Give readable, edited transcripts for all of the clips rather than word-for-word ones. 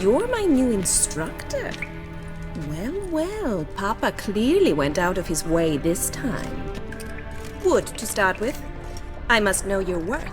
you're my new instructor. Well, well, Papa clearly went out of his way this time. Wood, to start with. I must know your worth.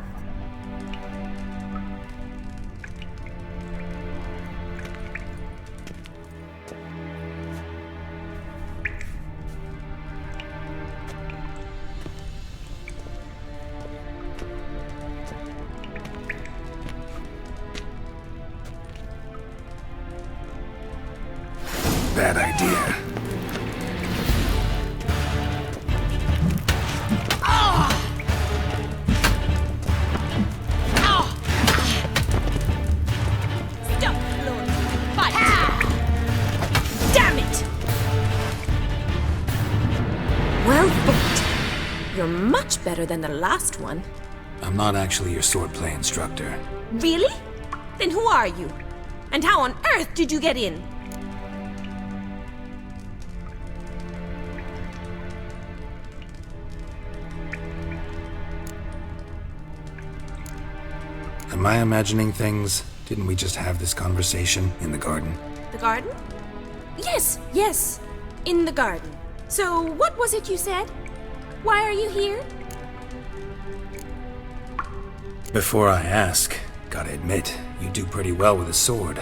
Bad idea. Stop, Lord. Fight! Damn it! Well fought. You're much better than the last one. I'm not actually your swordplay instructor. Really? Then who are you? And how on earth did you get in? Am I imagining things? Didn't we just have this conversation in the garden? The garden? Yes, yes. In the garden. So, what was it you said? Why are you here? Before I ask, gotta admit, you do pretty well with a sword.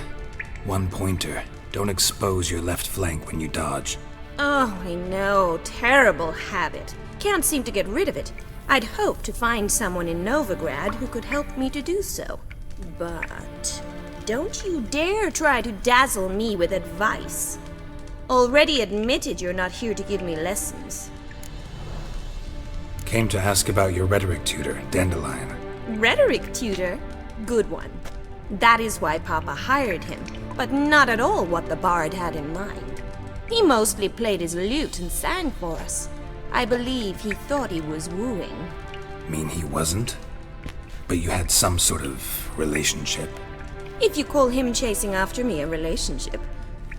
One pointer. Don't expose your left flank when you dodge. Oh, I know. Terrible habit. Can't seem to get rid of it. I'd hoped to find someone in Novigrad who could help me to do so. But don't you dare try to dazzle me with advice. Already admitted you're not here to give me lessons. Came to ask about your rhetoric tutor, Dandelion. Rhetoric tutor? Good one. That is why Papa hired him, but not at all what the bard had in mind. He mostly played his lute and sang for us. I believe he thought he was wooing. Mean he wasn't? But you had some sort of relationship. If you call him chasing after me a relationship.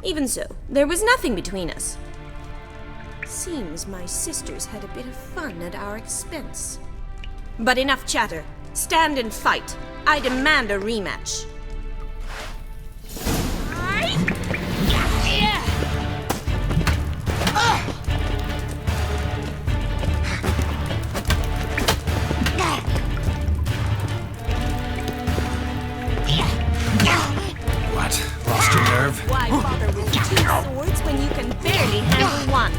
Even so, there was nothing between us. Seems my sisters had a bit of fun at our expense. But enough chatter. Stand and fight. I demand a rematch. What? Lost your nerve? Why bother with two swords when you can barely handle one?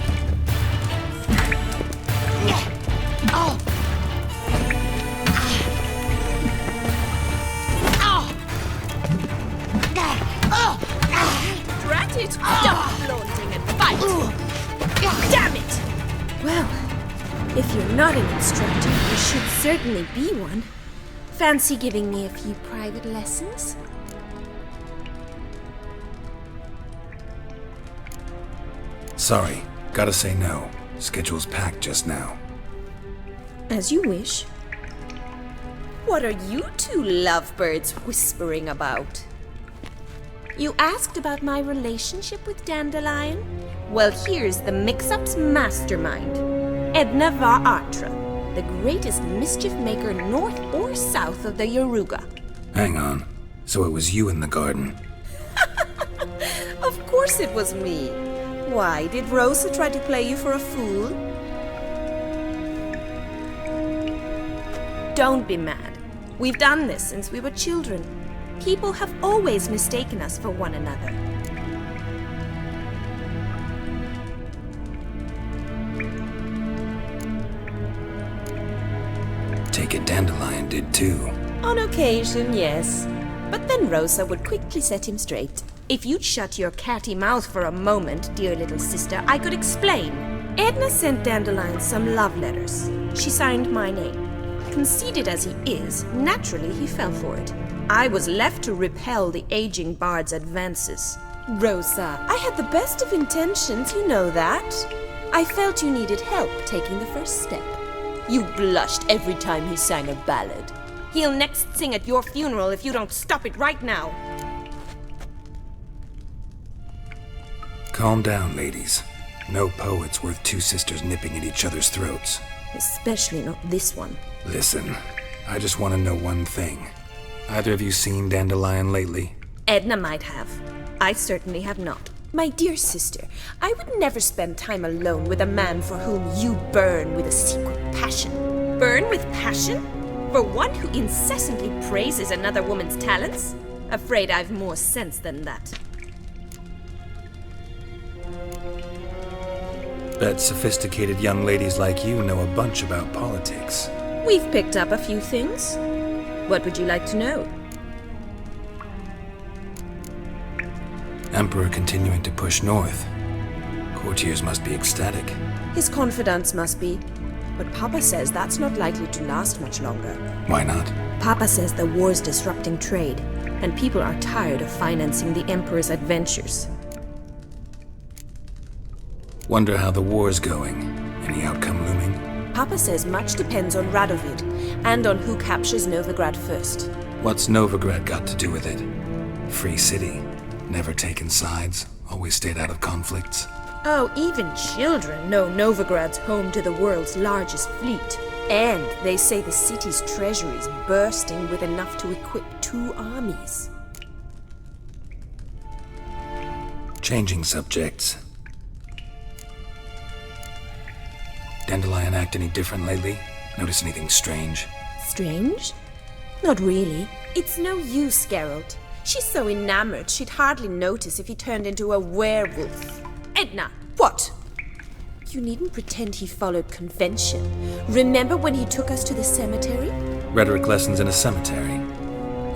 Drat it! Stop flaunting and fight! Damn it! Well, if you're not an instructor, you should certainly be one. Fancy giving me a few private lessons? Sorry, gotta say no. Schedule's packed just now. As you wish. What are you two lovebirds whispering about? You asked about my relationship with Dandelion? Well, here's the mix-up's mastermind. Edna var Artra, the greatest mischief maker north or south of the Yaruga. Hang on. So it was you in the garden? Of course it was me. Why, did Rosa try to play you for a fool? Don't be mad. We've done this since we were children. People have always mistaken us for one another. Take it Dandelion did too. On occasion, yes. But then Rosa would quickly set him straight. If you'd shut your catty mouth for a moment, dear little sister, I could explain. Edna sent Dandelion some love letters. She signed my name. Conceited as he is, naturally he fell for it. I was left to repel the aging bard's advances. Rosa, I had the best of intentions, you know that. I felt you needed help taking the first step. You blushed every time he sang a ballad. He'll next sing at your funeral if you don't stop it right now. Calm down, ladies. No poet's worth two sisters nipping at each other's throats. Especially not this one. Listen, I just want to know one thing. Either of you seen Dandelion lately? Edna might have. I certainly have not. My dear sister, I would never spend time alone with a man for whom you burn with a secret passion. Burn with passion? For one who incessantly praises another woman's talents? Afraid I've more sense than that. Bet sophisticated young ladies like you know a bunch about politics. We've picked up a few things. What would you like to know? Emperor continuing to push north. Courtiers must be ecstatic. His confidants must be. But Papa says that's not likely to last much longer. Why not? Papa says the war's disrupting trade, and people are tired of financing the Emperor's adventures. Wonder how the war's going. Any outcome looming? Papa says much depends on Radovid, and on who captures Novigrad first. What's Novigrad got to do with it? Free city. Never taken sides. Always stayed out of conflicts. Oh, even children know Novigrad's home to the world's largest fleet. And they say the city's treasury is bursting with enough to equip 2 armies. Changing subjects. Dandelion act any different lately? Notice anything strange? Strange? Not really. It's no use, Geralt. She's so enamored she'd hardly notice if he turned into a werewolf. Edna! What? You needn't pretend he followed convention. Remember when he took us to the cemetery? Rhetoric lessons in a cemetery.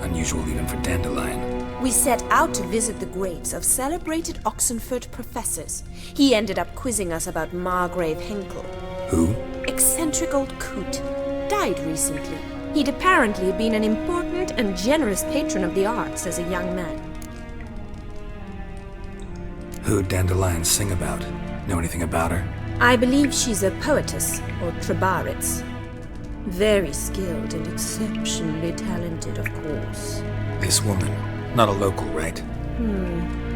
Unusual even for Dandelion. We set out to visit the graves of celebrated Oxenford professors. He ended up quizzing us about Margrave Henkel. Who? Eccentric old coot. Died recently. He'd apparently been an important and generous patron of the arts as a young man. Who'd Dandelion sing about? Know anything about her? I believe she's a poetess, or trebarits. Very skilled and exceptionally talented, of course. This woman. Not a local, right?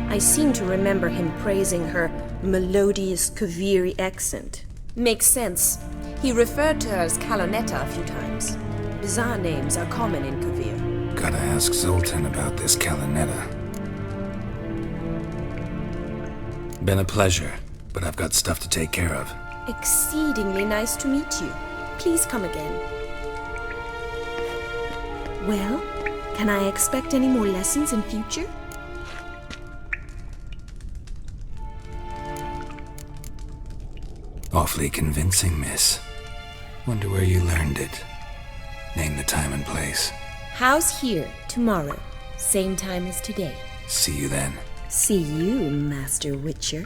I seem to remember him praising her melodious Kaviri accent. Makes sense. He referred to her as Calonetta a few times. Bizarre names are common in Kavir. Gotta ask Zoltan about this Calonetta. Been a pleasure, but I've got stuff to take care of. Exceedingly nice to meet you. Please come again. Well, can I expect any more lessons in future? Awfully convincing, miss. Wonder where you learned it. Name the time and place. House here, tomorrow. Same time as today. See you then. See you, Master Witcher.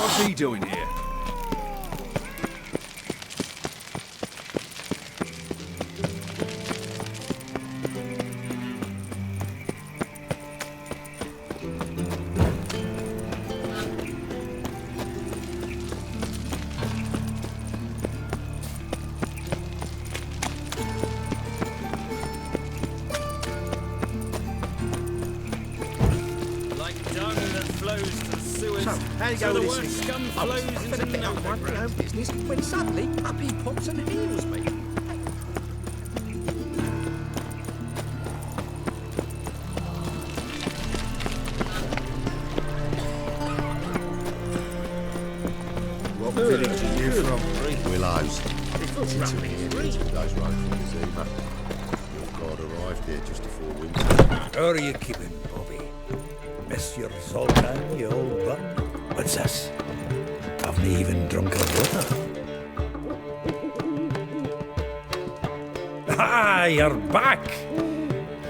What's he doing here? How you go with this thing? I was a bit out of my own business when suddenly up he pops and heals me. What village are you from? Willows. It's into those road from Zima. Your guard arrived here just before winter. How are you keeping, Bobby? Miss your Zoltan, you old bun? What's this? Haven't even drunk her water. Ah, you're back!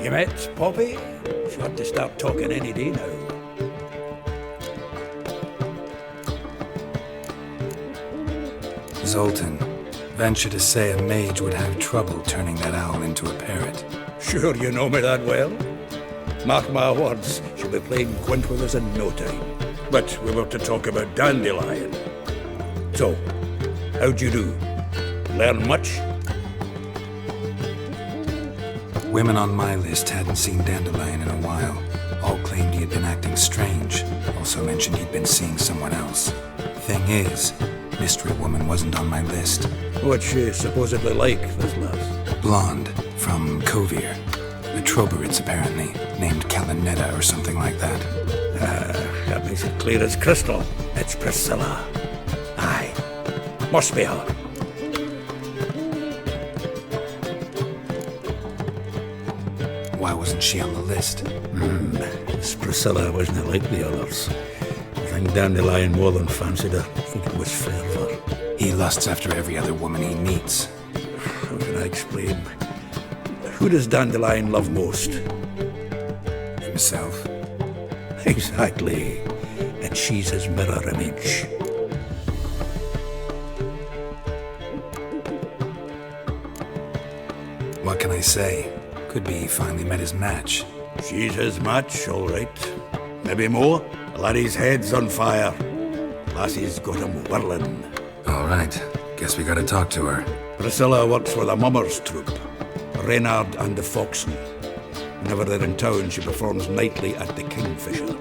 You met Bobby? She ought to start talking any day now. Zoltan, venture to say a mage would have trouble turning that owl into a parrot. Sure you know me that well. Mark my words, she'll be playing quint with us in no time. But we were to talk about Dandelion. So, how'd you do? Learn much? Women on my list hadn't seen Dandelion in a while. All claimed he had been acting strange. Also mentioned he'd been seeing someone else. Thing is, Mystery Woman wasn't on my list. What's she supposedly like, this lass? Blonde, from Kovir. The Troberids, apparently, named Kalinetta or something like that. That makes it clear as crystal. It's Priscilla. Aye. Must be her. Why wasn't she on the list? This Priscilla wasn't like the others. I think Dandelion more than fancied her. I think it was fervour. He lusts after every other woman he meets. How can I explain? Who does Dandelion love most? Himself. Exactly. And she's his mirror image. What can I say? Could be he finally met his match. She's his match, all right. Maybe more. The laddie's head's on fire. Lassie's got him whirling. All right. Guess we gotta talk to her. Priscilla works for the Mummers troupe. Reynard and the Foxen. Whenever they're in town, she performs nightly at the Kingfisher.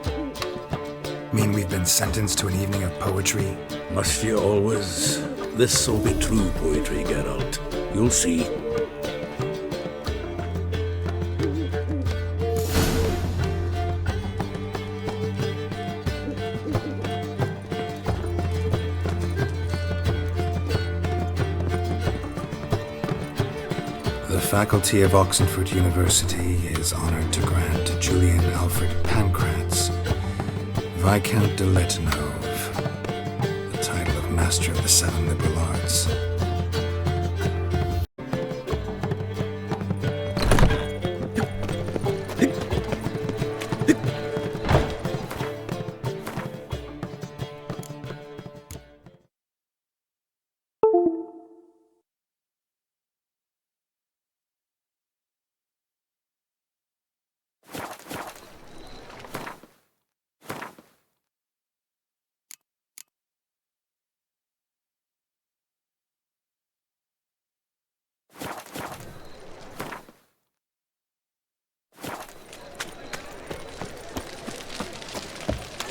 Mean we've been sentenced to an evening of poetry? Must you always? This'll be true poetry, Geralt. You'll see. The faculty of Oxenford University is honored to grant Julian Alfred Pancratz, Viscount de Letonove, the title of Master of the Seven Liberal Arts.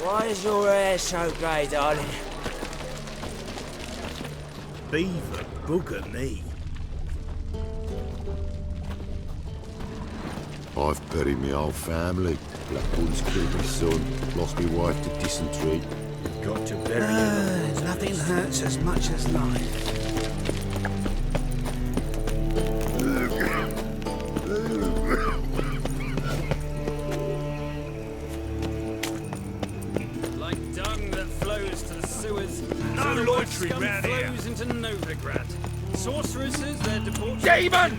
Why is your hair so grey, darling? Beaver bugger me. I've buried my whole family. Blackboard's killed my son, lost my wife to dysentery. Got to bury him. Nothing hurts as much as life. Like dung that flows to the sewers, No so the loitering scum round here. flows into Novigrad. Sorceresses, their debauchery... Demon!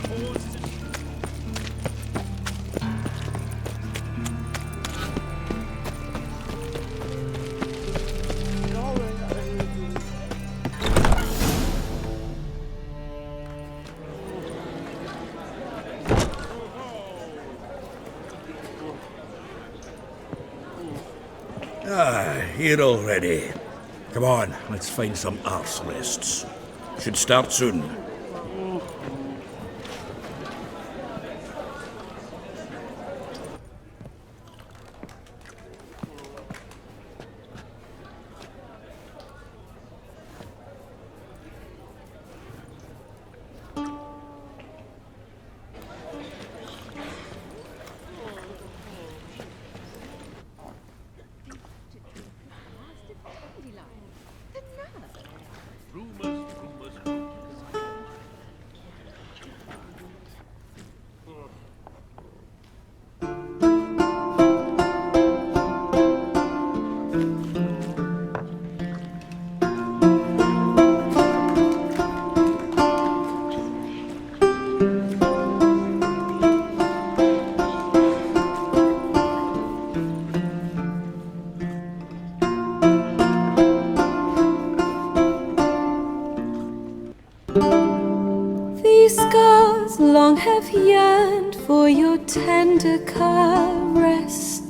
here already. Come on, let's find some arse rests. Should start soon. These scars long have yearned for your tender caress,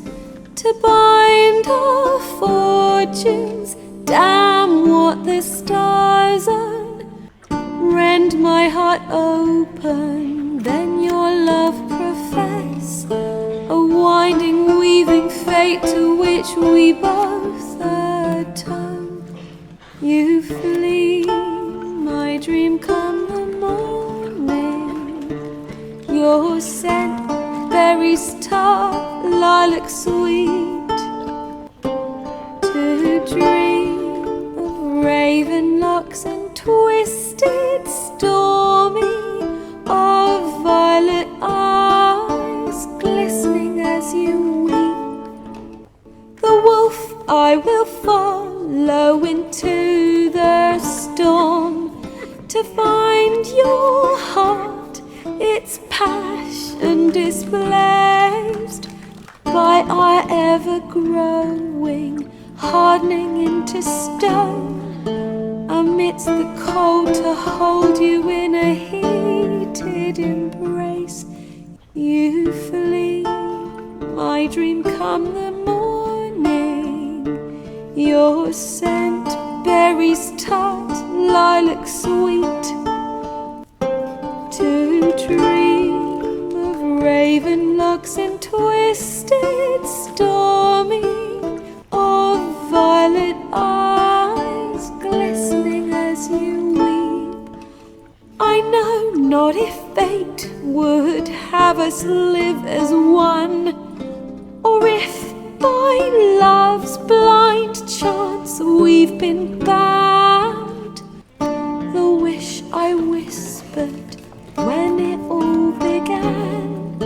to bind our fortunes. Damn what the stars on. Rend my heart open, then your love profess, a winding, weaving fate to which we both atone. You flee, my dream come the morning. Your scent, berries tart, lilac sweet. To dream of raven locks and twisted, stormy, of violet eyes glistening as you weep. The wolf I will follow into the storm, to find your heart, its passion displaced by our ever-growing, hardening into stone. Amidst the cold, to hold you in a heated embrace. You flee, my dream come the morning. Your scent, berries tart, lilac sweet. To dream of raven locks and twisted, stormy, of violet eyes glistening as you weep. I know not if fate would have us live as one, or if by love's blind chance we've been bound. The wish I whispered when it all began,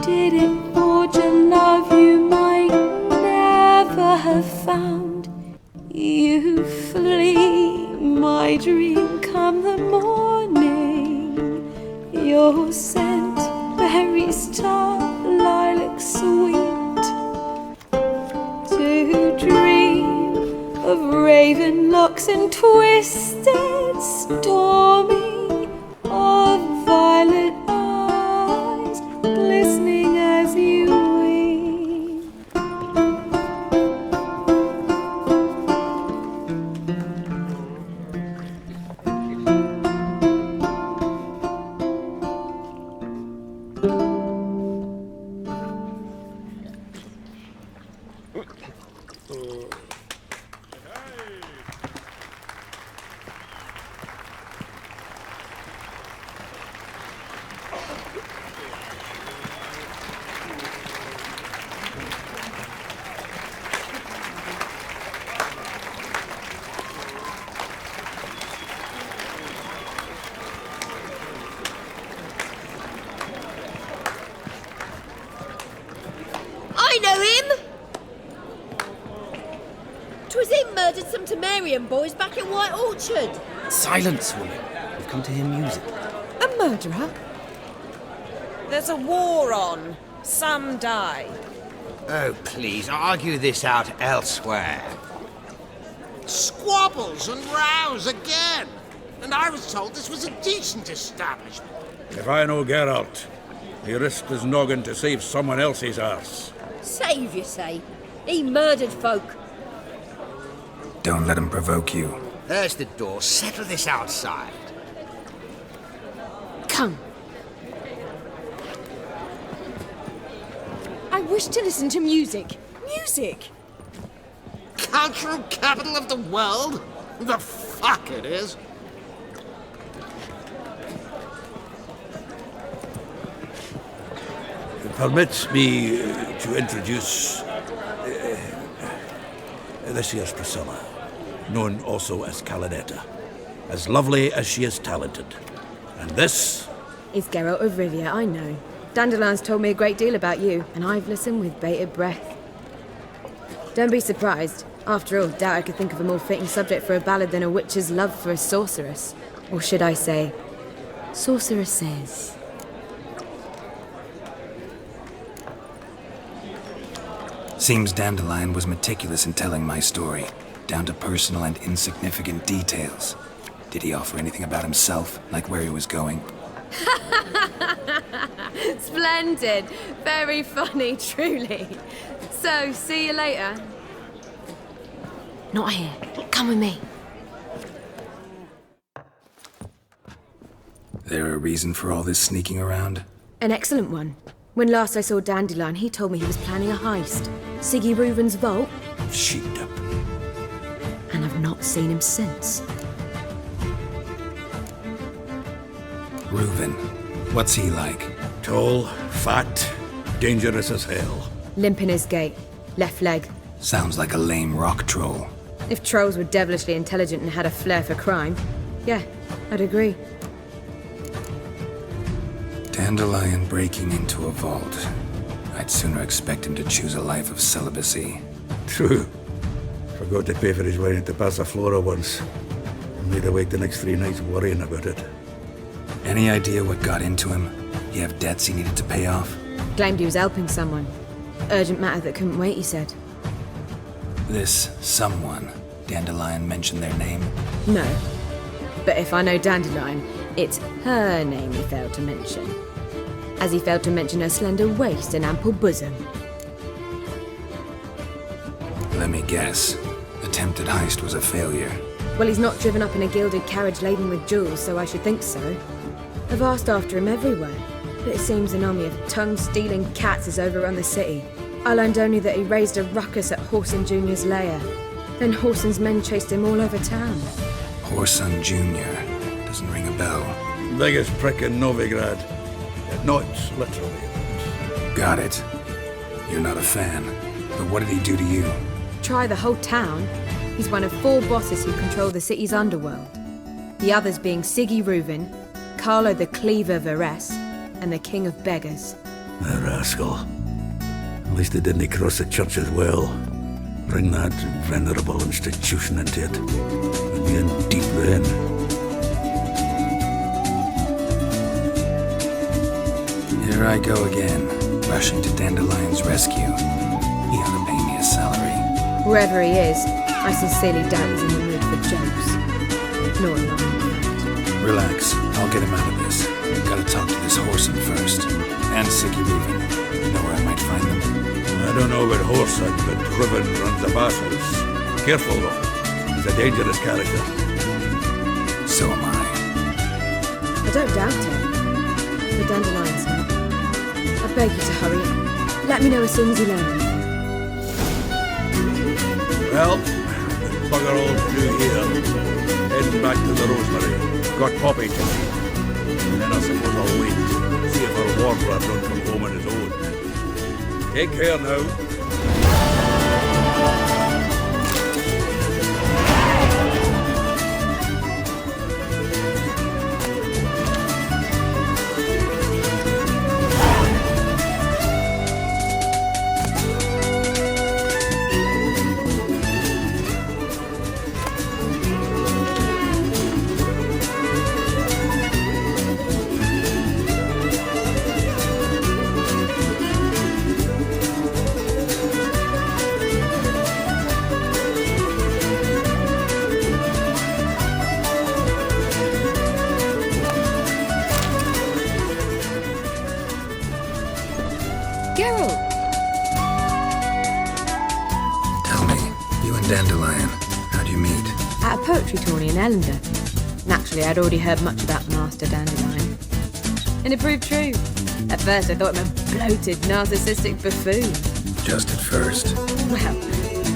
did it forge a love you might never have found? You flee, my dream come the morning. Your scent, berries tart, lilac sweet. To dream of raven locks and twisted, stormy, of violet eyes glistening as you weep. I know him! 'Twas him murdered some Temerian boys back in White Orchard. Silence, woman. We've come to hear music. A murderer? There's a war on. Some die. Oh, please, argue this out elsewhere. Squabbles and rows again! And I was told this was a decent establishment. If I know Geralt, he risked his noggin to save someone else's arse. Save, you say? He murdered folk. Don't let him provoke you. There's the door. Settle this outside. Come. I wish to listen to music. Music! Cultural capital of the world? The fuck it is. Permit me to introduce... this here's Priscilla, known also as Calinetta. As lovely as she is talented. And this... Is Geralt of Rivia, I know. Dandelion's told me a great deal about you, and I've listened with bated breath. Don't be surprised. After all, doubt I could think of a more fitting subject for a ballad than a witch's love for a sorceress. Or should I say, sorceresses. Seems Dandelion was meticulous in telling my story, down to personal and insignificant details. Did he offer anything about himself, like where he was going? Splendid. Very funny, truly. So, see you later. Not here. Come with me. There a reason for all this sneaking around? An excellent one. When last I saw Dandelion, he told me he was planning a heist. Siggy Reuven's vault. Sheeped up. And I've not seen him since. Reuven. What's he like? Tall, fat, dangerous as hell. Limp in his gait. Left leg. Sounds like a lame rock troll. If trolls were devilishly intelligent and had a flair for crime, yeah, I'd agree. Dandelion breaking into a vault. I'd sooner expect him to choose a life of celibacy. True. Forgot to pay for his wine at the Passaflora once. Made awake the next 3 nights worrying about it. Any idea what got into him? He have debts he needed to pay off? Claimed he was helping someone. Urgent matter that couldn't wait, he said. This someone, Dandelion mentioned their name? No. But if I know Dandelion, it's her name he failed to mention. As he failed to mention her slender waist and ample bosom. Let me guess. Attempted heist was a failure. Well, he's not driven up in a gilded carriage laden with jewels, so I should think so. I've asked after him everywhere, but it seems an army of tongue-stealing cats has overrun the city. I learned only that he raised a ruckus at Whoreson Jr.'s lair. Then Whoreson's men chased him all over town. Whoreson Jr. Doesn't ring a bell. Biggest prick in Novigrad. Not literally. Got it. You're not a fan. But what did he do to you? Try the whole town. He's one of 4 bosses who control the city's underworld. The others being Siggy Reuven, Carlo the Cleaver Varese, and the King of Beggars. A rascal. At least they didn't cross the church as well. Bring that venerable institution into it. We'd be in deep then. Here I go again, rushing to Dandelion's rescue. He ought to pay me a salary. Wherever he is, I sincerely doubt he's in the mood for jokes. Nor am I. Relax, I'll get him out of this. Gotta talk to this Whoreson first. And Siggy Reuven. You know where I might find them? I don't know about Whoreson, but Reuven runs the bath house. Careful though. He's a dangerous character. So am I. I don't doubt it. The Dandelion's not. I beg you to hurry up. Let me know as soon as you learn anything. Well, bugger all to do here. Heading back to the Rosemary. Got Poppy to see. And then I suppose I'll wait. See if our warbler run from home on his own. Take care now. Tell me, you and Dandelion, How'd you meet? At a poetry tourney in Ellender. Naturally, I'd already heard much about Master Dandelion. And it proved true. At first, I thought him a bloated, narcissistic buffoon. Just at first. Well,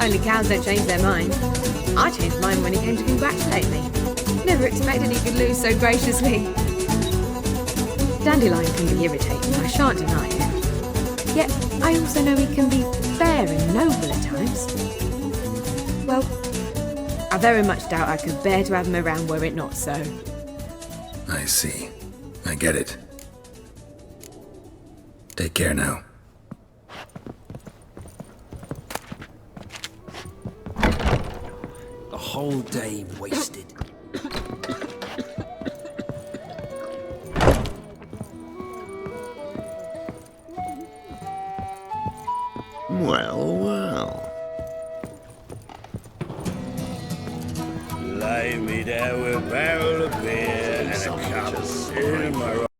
only cows don't change their mind. I changed mine when he came to congratulate me. Never expected he could lose so graciously. Dandelion can be irritating, I shan't deny it. Yet, I also know he can be fair and noble at times. Well, I very much doubt I could bear to have him around were it not so. I see. I get it. Take care now. A whole day wasted. Well, well. Lie me down with a barrel of beer and a cup in my